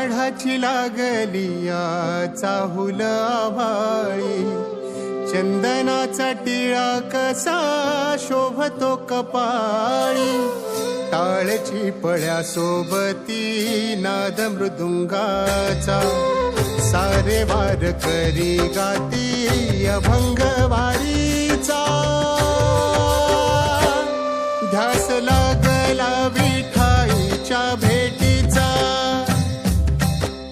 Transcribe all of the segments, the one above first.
माढाची लागली चाहुल आभाळी, चंदनाचा टिळा कसा शोभतो कपाळी, टाळची पळ्या सोबती नाद मृदुंगाचा, सारे वार करी गाती अभंग वारीचा, ध्यास लागला विठाईच्या भेटीचा,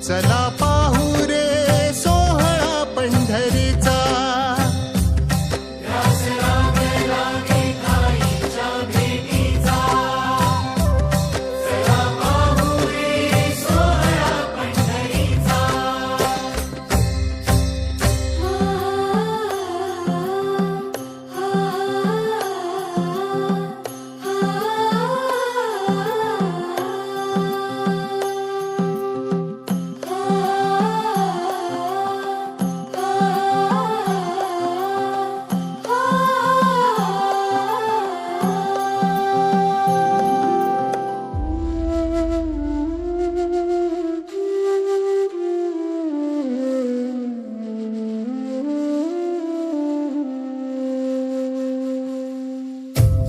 चला पाहू रे सोहळा पंढरीचा, ध्यास लागला विठाईच्या भेटीचा, चला पाहू रे सोहळा पंढरीचा.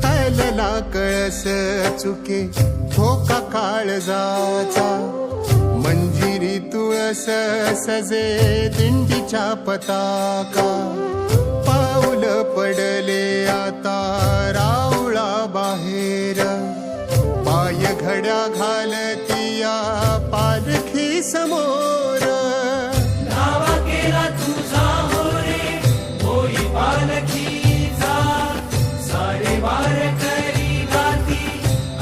हलला कळस चुके धोका काळजाचा, मंजिरी तुळस सजे दिंडीच्या पताका, पाऊल पडले आता राऊळा बाहेर, पाय घड्या घालतिया पालखी समोर, नावा केला तुझा हो रे होई पालखीचा, सारे वार करी गाती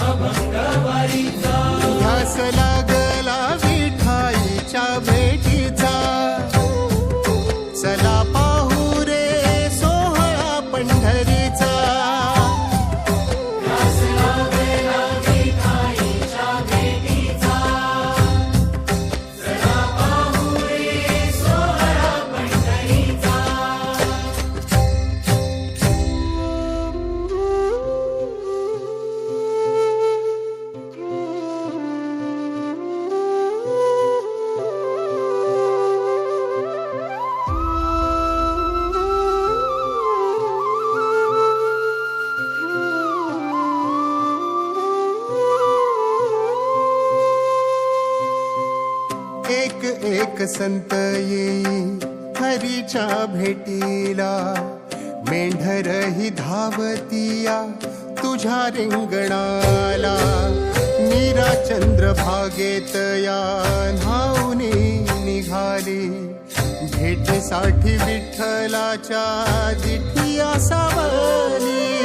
अभंग वारीचा. ध्यास लागला विठाईच्या भेटीचा, चला पाहू रे सोहळा पंढरीचा, ध्यास लागला विठाईच्या भेटीचा, चला पाहू रे सोहळा पंढरीचा. एक एक संत येई हरीच्या भेटीला, मेंढर ही धावतिया तुझ्या रिंगणाला, मीरा चंद्रभागेत या न्हाऊनी निघाली, भेटीसाठी विठ्ठलाच्या दिठिया सावली.